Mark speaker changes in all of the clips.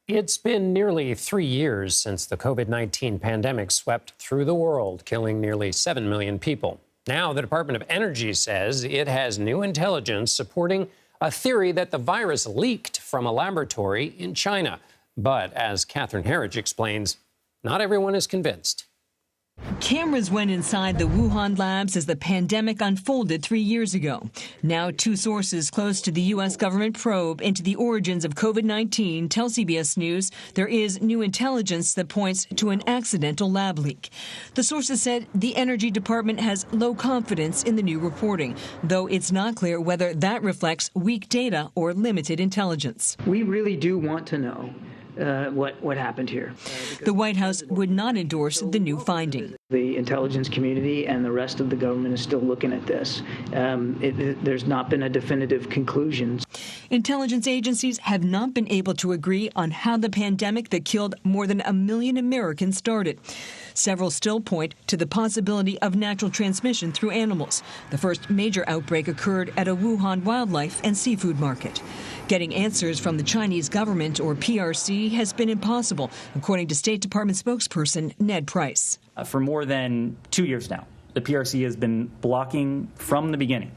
Speaker 1: It's been nearly 3 years since the COVID-19 pandemic swept through the world, killing nearly 7 million people. Now, the Department of Energy says it has new intelligence supporting a theory that the virus leaked from a laboratory in China. But as Catherine Herridge explains, not everyone is convinced.
Speaker 2: Cameras went inside the Wuhan labs as the pandemic unfolded 3 years ago. Now, two sources close to the U.S. government probe into the origins of COVID-19 tell CBS News there is new intelligence that points to an accidental lab leak. The sources said the Energy Department has low confidence in the new reporting, though it's not clear whether that reflects weak data or limited intelligence.
Speaker 3: We really do want to know what happened here.
Speaker 2: The White House would not endorse the new finding.
Speaker 3: The intelligence community and the rest of the government is still looking at this. There's not been a definitive conclusion.
Speaker 2: Intelligence agencies have not been able to agree on how the pandemic that killed more than 1 million Americans started. Several still point to the possibility of natural transmission through animals. The first major outbreak occurred at a Wuhan wildlife and seafood market. Getting answers from the Chinese government, or PRC, has been impossible, according to State Department spokesperson Ned Price.
Speaker 4: For more than 2 years now, the PRC has been blocking from the beginning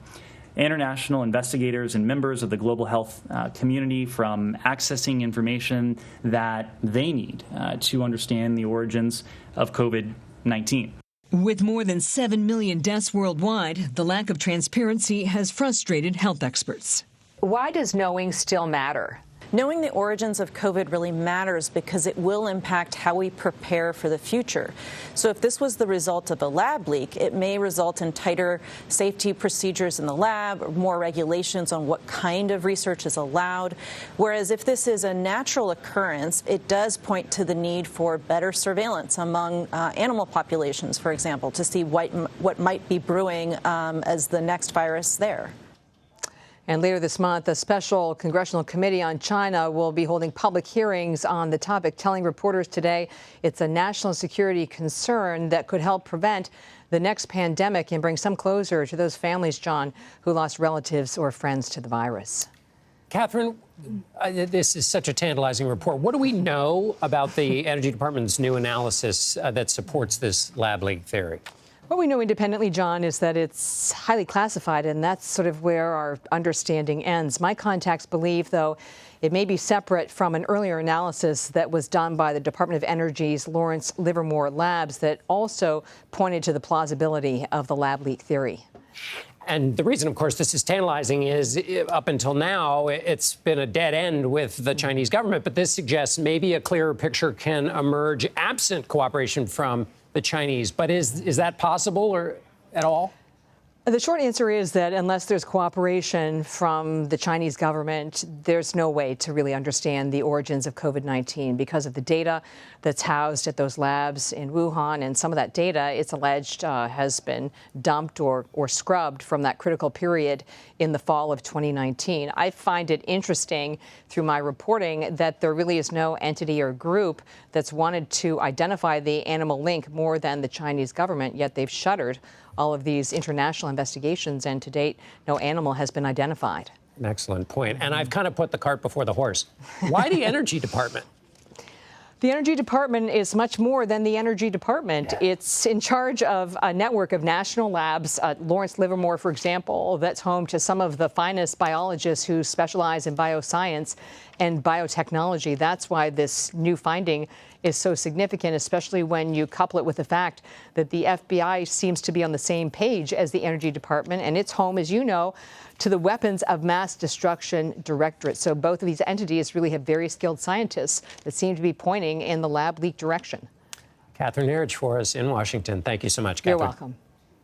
Speaker 4: international investigators and members of the global health community from accessing information that they need to understand the origins of COVID-19.
Speaker 2: With more than 7 million deaths worldwide, the lack of transparency has frustrated health experts.
Speaker 5: Why does knowing still matter? Knowing the origins of COVID really matters because it will impact how we prepare for the future. So if this was the result of a lab leak, it may result in tighter safety procedures in the lab, or more regulations on what kind of research is allowed. Whereas if this is a natural occurrence, it does point to the need for better surveillance among animal populations, for example, to see what might be brewing as the next virus there.
Speaker 6: And later this month, a special congressional committee on China will be holding public hearings on the topic, telling reporters today it's a national security concern that could help prevent the next pandemic and bring some closure to those families, John, who lost relatives or friends to the virus.
Speaker 1: Catherine, this is such a tantalizing report. What do we know about the Energy Department's new analysis that supports this lab leak theory?
Speaker 6: What we know independently, John, is that it's highly classified, and that's sort of where our understanding ends. My contacts believe, though, it may be separate from an earlier analysis that was done by the Department of Energy's Lawrence Livermore labs that also pointed to the plausibility of the lab leak theory.
Speaker 1: And the reason, of course, this is tantalizing is up until now, it's been a dead end with the Chinese government. But this suggests maybe a clearer picture can emerge absent cooperation from the Chinese. But is that possible or at all?
Speaker 6: The short answer is that unless there's cooperation from the Chinese government, there's no way to really understand the origins of COVID-19 because of the data that's housed at those labs in Wuhan. And some of that data, it's alleged, has been dumped or scrubbed from that critical period in the fall of 2019. I find it interesting through my reporting that there really is no entity or group that's wanted to identify the animal link more than the Chinese government, yet they've shuttered all of these international investigations, and to date, no animal has been identified.
Speaker 1: An excellent point. And I've kind of put the cart before the horse. Why the Energy Department?
Speaker 6: The Energy Department is much more than the Energy Department. Yeah. It's in charge of a network of national labs. Lawrence Livermore, for example, that's home to some of the finest biologists who specialize in bioscience and biotechnology. That's why this new finding is so significant, especially when you couple it with the fact that the FBI seems to be on the same page as the Energy Department, and it's home, as you know, to the Weapons of Mass Destruction Directorate. So both of these entities really have very skilled scientists that seem to be pointing in the lab leak direction.
Speaker 1: Catherine Herridge for us in Washington. Thank you so much, Catherine.
Speaker 6: You're welcome.